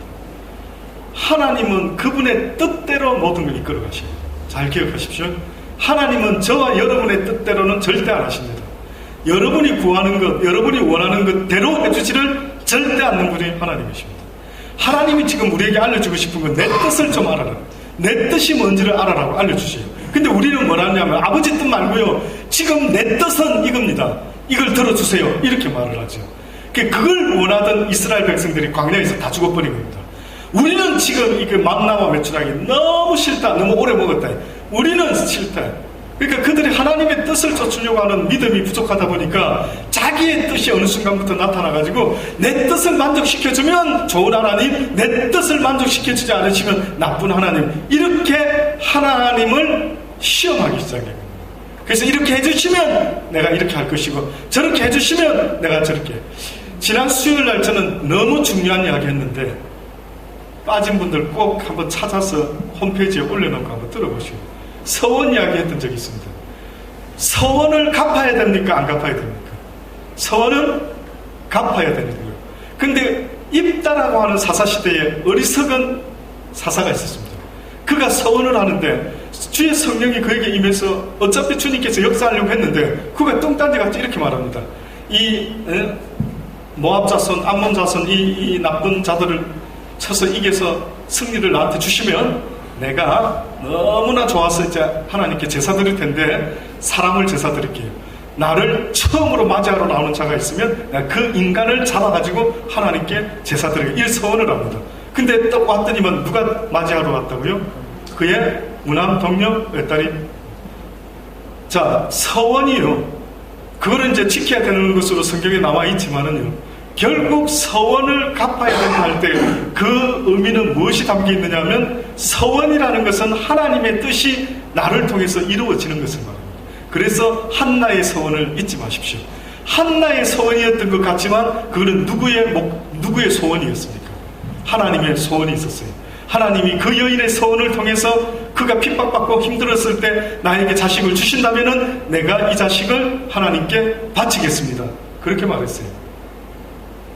하나님은 그분의 뜻대로 모든 걸 이끌어 가셔요. 잘 기억하십시오. 하나님은 저와 여러분의 뜻대로는 절대 안 하십니다. 여러분이 구하는 것, 여러분이 원하는 것대로 해주지를 절대 않는 분이 하나님이십니다. 하나님이 지금 우리에게 알려주고 싶은 건 내 뜻을 좀 알아라. 내 뜻이 뭔지를 알아라고 알려주세요. 근데 우리는 뭐라냐면 아버지 뜻 말고요. 지금 내 뜻은 이겁니다. 이걸 들어주세요. 이렇게 말을 하죠. 그걸 원하던 이스라엘 백성들이 광야에서 다 죽어버린 겁니다. 우리는 지금 이게 만나와 메추라기 너무 싫다. 너무 오래 먹었다. 우리는 싫다. 그러니까 그들이 하나님의 뜻을 쫓으려고 하는 믿음이 부족하다 보니까 자기의 뜻이 어느 순간부터 나타나가지고 내 뜻을 만족시켜주면 좋은 하나님, 내 뜻을 만족시켜주지 않으시면 나쁜 하나님, 이렇게 하나님을 시험하기 시작해요. 그래서 이렇게 해주시면 내가 이렇게 할 것이고 저렇게 해주시면 내가 저렇게. 지난 수요일날 저는 너무 중요한 이야기 했는데 빠진 분들 꼭 한번 찾아서 홈페이지에 올려놓고 한번 들어보시고, 서원 이야기 했던 적이 있습니다. 서원을 갚아야 됩니까? 안 갚아야 됩니까? 서원은 갚아야 되는 거예요. 근데 입다라고 하는 사사시대에 어리석은 사사가 있었습니다. 그가 서원을 하는데 주의 성령이 그에게 임해서 어차피 주님께서 역사하려고 했는데 그가 뚱딴지같이 이렇게 말합니다. 모압 자손, 암몬 자손, 이 나쁜 자들을 쳐서 이겨서 승리를 나한테 주시면 내가 너무나 좋아서 이제 하나님께 제사 드릴 텐데 사람을 제사 드릴게요. 나를 처음으로 맞이하러 나오는 자가 있으면 내가 그 인간을 잡아가지고 하나님께 제사 드리게, 이 서원을 합니다. 근데 딱 왔더니만 누가 맞이하러 왔다고요? 그의 무남 동료 외딸이. 자, 서원이요. 그거를 이제 지켜야 되는 것으로 성경에 나와 있지만은요. 결국 서원을 갚아야 된다 할 때 그 의미는 무엇이 담겨 있느냐 하면 서원이라는 것은 하나님의 뜻이 나를 통해서 이루어지는 것을 말합니다. 그래서 한나의 서원을 잊지 마십시오. 한나의 서원이었던 것 같지만 그거는 누구의 소원이었습니까? 하나님의 소원이 있었어요. 하나님이 그 여인의 서원을 통해서 그가 핍박받고 힘들었을 때 나에게 자식을 주신다면은 내가 이 자식을 하나님께 바치겠습니다. 그렇게 말했어요.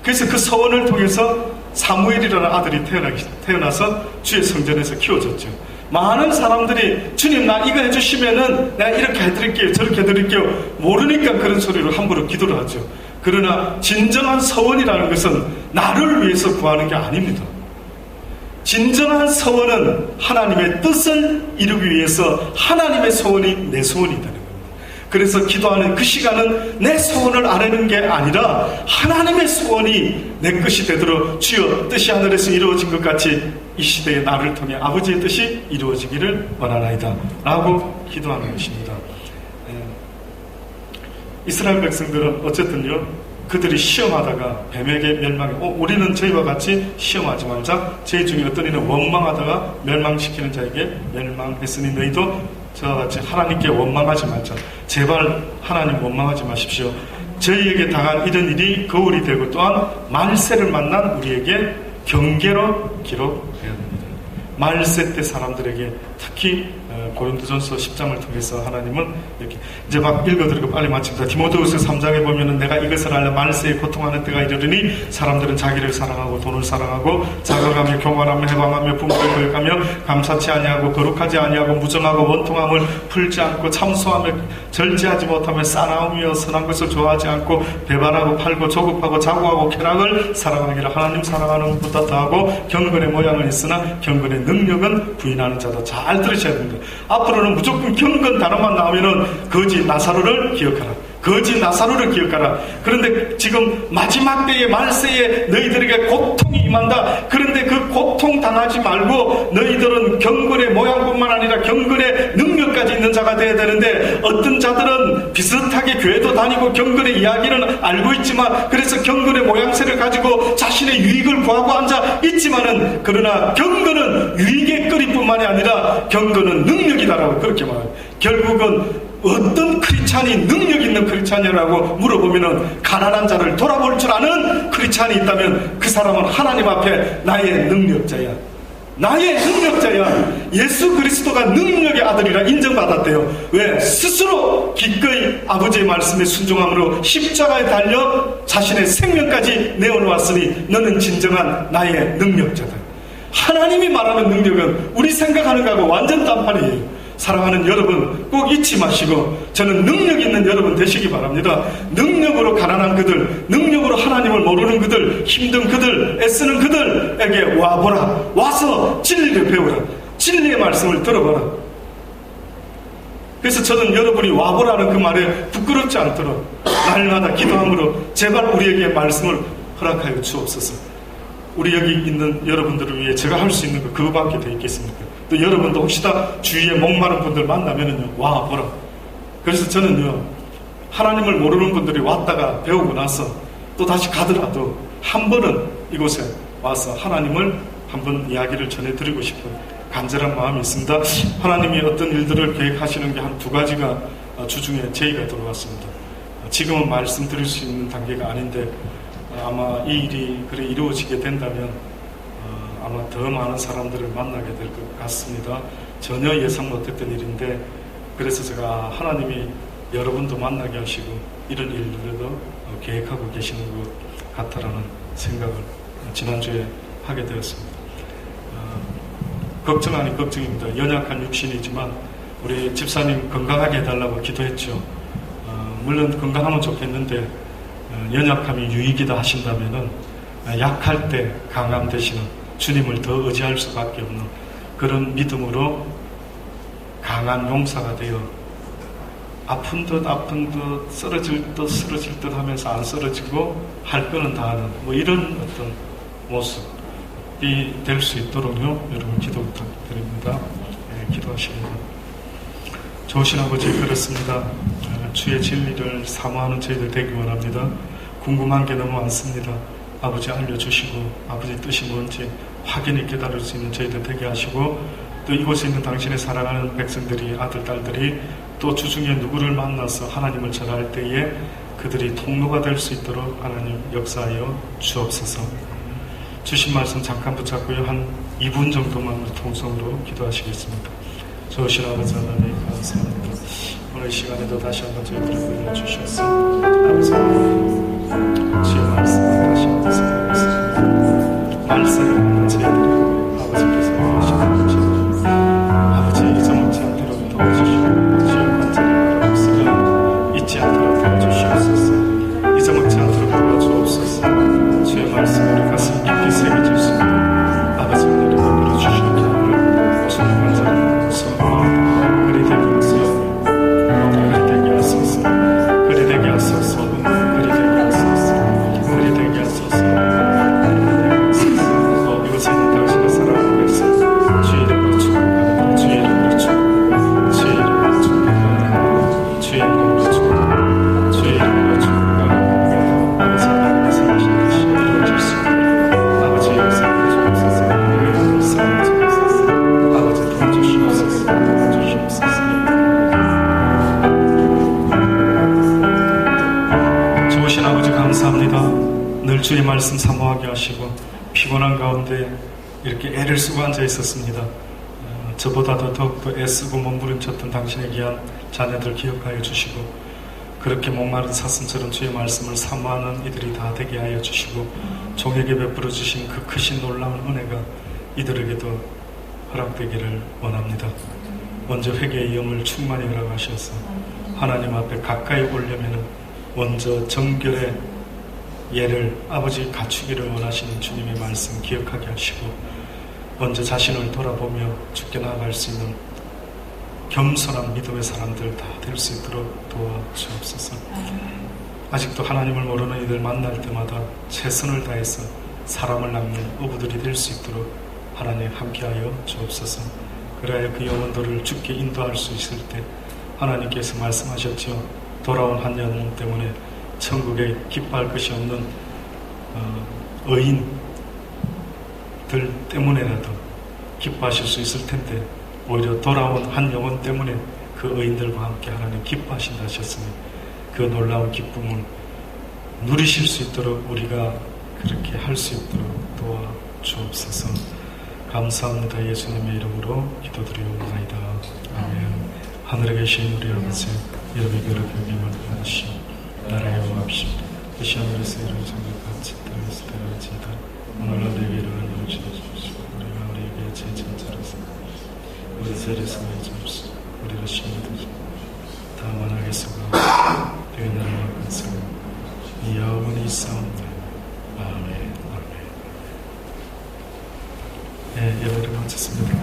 그래서 그 서원을 통해서 사무엘이라는 아들이 태어나서 주의 성전에서 키워졌죠. 많은 사람들이 주님 나 이거 해주시면은 내가 이렇게 해드릴게요, 저렇게 해드릴게요. 모르니까 그런 소리로 함부로 기도를 하죠. 그러나 진정한 서원이라는 것은 나를 위해서 구하는 게 아닙니다. 진정한 서원은 하나님의 뜻을 이루기 위해서 하나님의 소원이 내 소원이 되는 겁니다. 그래서 기도하는 그 시간은 내 소원을 아뢰는 게 아니라 하나님의 소원이 내 것이 되도록 주여 뜻이 하늘에서 이루어진 것 같이 이 시대에 나를 통해 아버지의 뜻이 이루어지기를 원하나이다 라고 기도하는 것입니다. 이스라엘 백성들은 어쨌든요, 그들이 시험하다가 뱀에게 멸망해. 우리는 저희와 같이 시험하지 말자. 저희 중에 어떤 이는 원망하다가 멸망시키는 자에게 멸망했으니 너희도 저와 같이 하나님께 원망하지 말자. 제발 하나님 원망하지 마십시오. 저희에게 당한 이런 일이 거울이 되고 또한 말세를 만난 우리에게 경계로 기록해야 됩니다. 말세 때 사람들에게 특히 고린도전서 10장을 통해서 하나님은 이렇게 이제 막 읽어드리고 빨리 마칩니다. 디모데후서 3장에 보면은 내가 이것을 알려 말세에 고통하는 때가 이르르니 사람들은 자기를 사랑하고 돈을 사랑하고 자각하며 교만하며 해방하며 분부를 거역하며 감사치 아니하고 거룩하지 아니하고 무정하고 원통함을 풀지 않고 참소하며 절제하지 못하며 싸나우며 선한 것을 좋아하지 않고 배반하고 팔고 조급하고 자고하고 쾌락을 사랑하기를 하나님 사랑하는 것보다 더하고 경건의 모양은 있으나 경건의 능력은 부인하는 자도. 잘 들으셔야 됩니다. 앞으로는 무조건 경건 단어만 나오면은 거지 나사로를 기억하라. 거지 나사로를 기억하라. 그런데 지금 마지막 때의 말세에 너희들에게 고통이 임한다. 그런데 그 고통 당하지 말고 너희들은 경건의 모양뿐만 아니라 경건의 능력까지 있는 자가 되어야 되는데, 어떤 자들은 비슷하게 교회도 다니고 경건의 이야기는 알고 있지만, 그래서 경건의 모양새를 가지고 자신의 유익을 구하고 앉아 있지만은, 그러나 경건은 유익의 거리뿐만이 아니라 경건은 능력이다라고 그렇게 말해요. 결국은 어떤 크리스찬이 능력 있는 크리스찬이라고 물어보면은, 가난한 자를 돌아볼 줄 아는 크리스찬이 있다면 그 사람은 하나님 앞에 나의 능력자야. 나의 능력자야. 예수 그리스도가 능력의 아들이라 인정받았대요. 왜? 스스로 기꺼이 아버지의 말씀에 순종함으로 십자가에 달려 자신의 생명까지 내어놓았으니 너는 진정한 나의 능력자다. 하나님이 말하는 능력은 우리 생각하는 거하고 완전 딴판이에요. 사랑하는 여러분, 꼭 잊지 마시고 저는 능력 있는 여러분 되시기 바랍니다. 능력으로 가난한 그들, 능력으로 하나님을 모르는 그들, 힘든 그들, 애쓰는 그들에게 와보라. 와서 진리를 배우라. 진리의 말씀을 들어봐라. 그래서 저는 여러분이 와보라는 그 말에 부끄럽지 않도록 날마다 기도함으로 제발 우리에게 말씀을 허락하여 주옵소서. 우리 여기 있는 여러분들을 위해 제가 할 수 있는 거 그거밖에 더 있겠습니까? 또 여러분도 혹시나 주위에 목마른 분들 만나면은요, 와 보라. 그래서 저는요, 하나님을 모르는 분들이 왔다가 배우고 나서 또 다시 가더라도 한 번은 이곳에 와서 하나님을 한번 이야기를 전해드리고 싶은 간절한 마음이 있습니다. 하나님이 어떤 일들을 계획하시는 게 한 두 가지가 주중에 제의가 들어왔습니다. 지금은 말씀드릴 수 있는 단계가 아닌데, 아마 이 일이 그래 이루어지게 된다면 아마 더 많은 사람들을 만나게 될 것 같습니다. 전혀 예상 못했던 일인데, 그래서 제가 하나님이 여러분도 만나게 하시고 이런 일들도 계획하고 계시는 것 같다라는 생각을 지난주에 하게 되었습니다. 걱정 아닌 걱정입니다. 연약한 육신이지만 우리 집사님 건강하게 해달라고 기도했죠. 물론 건강하면 좋겠는데 연약함이 유익이다 하신다면은 약할 때 강함 되시는 주님을 더 의지할 수밖에 없는 그런 믿음으로 강한 용사가 되어 아픈 듯 쓰러질 듯 하면서 안 쓰러지고 할 거는 다 하는 뭐 이런 어떤 모습이 될 수 있도록요, 여러분 기도 부탁드립니다. 기도하십니다. 좋으신 아버지, 그렇습니다. 주의 진리를 사모하는 저희들 되기 원합니다. 궁금한 게 너무 많습니다. 아버지 알려주시고 아버지 뜻이 뭔지 확연히 깨달을 수 있는 저희들 되게 하시고, 또 이곳에 있는 당신의 사랑하는 백성들이, 아들, 딸들이 또 주중에 누구를 만나서 하나님을 전할 때에 그들이 통로가 될 수 있도록 하나님 역사하여 주옵소서. 주신 말씀 잠깐 붙잡고요, 한 2분 정도만 통성으로 기도하시겠습니다. 좋으신 아버지 하나님 감사합니다. 오늘 시간에도 다시 한번 저희들을 불러주셔서 아버지 주의 말씀을 다시 한번 생각했습니다. 말씀을 하는 저희들이 아버지께서 하시는 아버지 잊어먹지 않도록 도와주시고, 주의 관절의 말씀을 잊지 않도록 도와주시옵소서. 잊어먹지 않도록 도와주옵소서. 주의 말씀을 가슴 깊이 새겨질 수 있는 아버지 은혜를 베풀어 주시는 기회를 주의 관절을 소망합니다. 그리 되게 하소서. 그리 되게 하소서. 그리 되게 하소서. 그리 되게 하소서. 그리 되게 하소서. 이곳에 있는 당신의 사랑하는 백성 주의 이름으로 축복합니다. 주의 이름으로 축복합니다. 주의 이름으로 축복합니다. 주의 이름으로 축복합니다. 주의 이름으로 축복합니다. 아버지 하나님의 살아계신 것이 이루어질 수 있도록 아버지 역사해 주옵소서. 역사해 주옵소서. 아버지 도와주시옵소서. 도와주시옵소서. 좋으신 아버지 감사합니다. 늘 주의 말씀 사모하게 하시고 피곤한 가운데 이렇게 애를 쓰고 앉아 있었습니다. 저보다도 더욱더 애쓰고 몸부림쳤던 당신의 귀한 자녀들 기억하여 주시고, 그렇게 목마른 사슴처럼 주의 말씀을 사모하는 이들이 다 되게 하여 주시고, 종에게 베풀어 주신 그 크신 놀라운 은혜가 이들에게도 허락되기를 원합니다. 먼저 회개의 영을 충만히 허락하셔서 하나님 앞에 가까이 오려면 먼저 정결의 예를 아버지 갖추기를 원하시는 주님의 말씀 기억하게 하시고, 먼저 자신을 돌아보며 죽게 나아갈 수 있는 겸손한 믿음의 사람들 다 될 수 있도록 도와주옵소서. 아직도 하나님을 모르는 이들 만날 때마다 최선을 다해서 사람을 낚는 어부들이 될 수 있도록 하나님 함께하여 주옵소서. 그래야 그 영혼들을 주께 인도할 수 있을 때 하나님께서 말씀하셨죠. 돌아온 한 영혼 때문에 천국에 기뻐할 것이 없는 의인들 때문에라도 기뻐하실 수 있을 텐데 오히려 돌아온 한 영혼 때문에 그 의인들과 함께 하나님 기뻐하신다 하셨으니 그 놀라운 기쁨을 누리실 수 있도록 우리가 그렇게 할 수 있도록 도와주옵소서. 감사합니다. 예수님의 이름으로 기도드리옵나이다. 아멘. 하늘에 계신 우리 아버지, 이름이 거룩하심을 받으시오. 나라의 왕이시옵소서. 이시 하늘에서 이루어진 것 같이 땅에서 이루어지이다. 오늘날 내게 일어나는 일을 주옵소서. 우리가 우리에게 죄전자로서 우리 죄에서 내주옵소서. 우리를 시험에 들지 다만 하겠소가 그의 나라와 권세가 이 영원히 있사옵나이다. 아멘. 아멘. 예배를 마쳤습니다.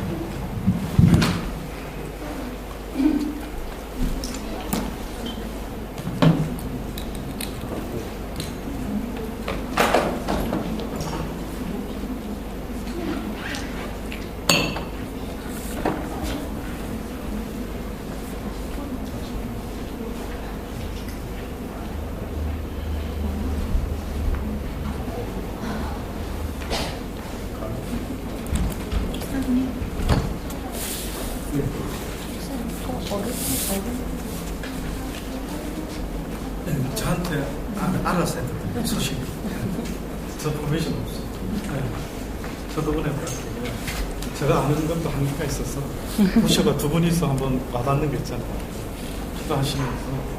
저한테 알았어야 했거든요. 소식. 저 포메이션 없어요. 저도 은혜 받았고요. 제가 아는 것도 한계가 있어서 부셔가 두 분이서 한번 와닿는 게 있잖아요. 기도하시면서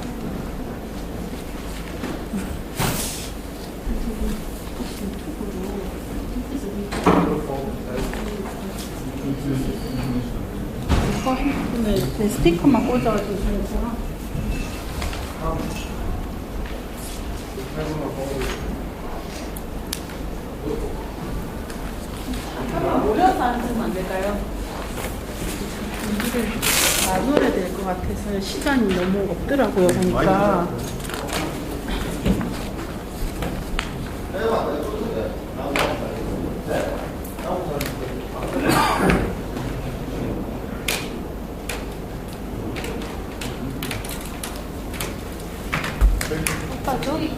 핸드폰에 제 스티커만 꽂아가지고 그래서 모여서 앉으면 안 될까요? 얘기를 나눠야 될 것 같아서 시간이 너무 없더라고요 보니까.
오빠 저기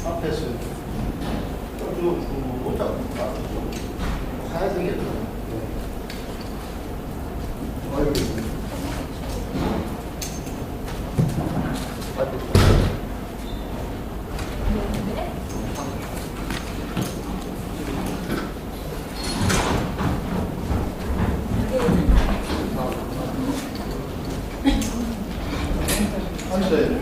앞에서 못 잡고 가야 되겠다. 앉아요.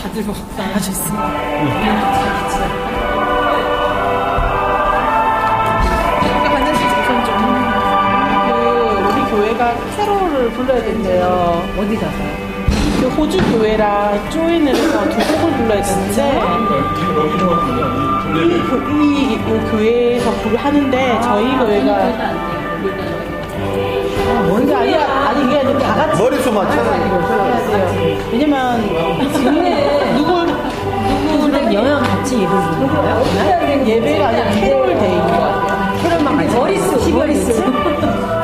다들 나가셨어요. 우리 교회가 캐롤을 불러야 된대요.
어디 가서요?
그 호주 교회랑 조인을 해서 두 곡을 불러야 되는데 이 교회에서 하는데 저희 교회가 뭔가 아니 이게 아니라 다 같이
머릿속 맞춰야
해야 돼요. 왜냐면 지금 누구를
영양 같이 예배를 드는 거예요?
예배가 아니라 캐롤 데이
캐롤만 같이 머릿수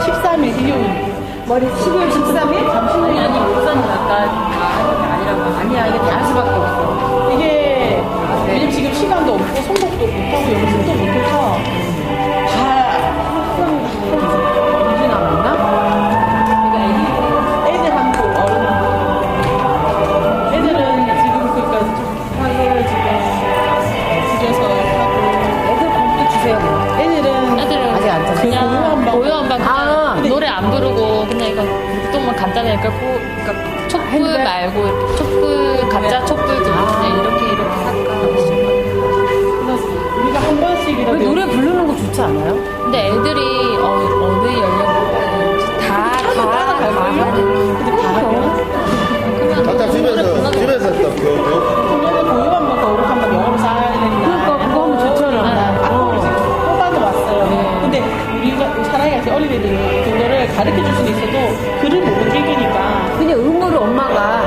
13일 일요일
머리 12월 13일? 잠시만요. 아니 목사님 아까 아니라고. 아니야 이게 다 할 수밖에 없어.
이게 왜냐면 지금 시간도 없고 선곡도 못하고 연습도 못해서 다
언제 나왔나?
애들 한국 어른 한국 애들은 지금 그러니까 학을 지금 줄여서 하고
애들 곡도 주세요.
애들은
아직 안 잤어요.
그
고요한 방
아,
노래 안 부르고 그냥 이거 묵동만 간단하니까 그러니까 촛불 말고 촛불 가짜 촛불 그냥 이렇게 할까
얘기라도.
노래 부르는 거 좋지 않아요?
근데 애들이 어느 연령 다 하는.
근데 다 하면?
각자 집에서 했던
그러면 교육 한번 더 한번 영어로 쌓아야 된다.
그러니까 그거 하면 좋잖아.
앞으로 지금 뽑아도 왔어요. 근데 우리가 사랑이 같이 어린애들이 그거를 가르쳐 줄 수는 있어도 글을 못 읽으니까.
그냥 의무를 엄마가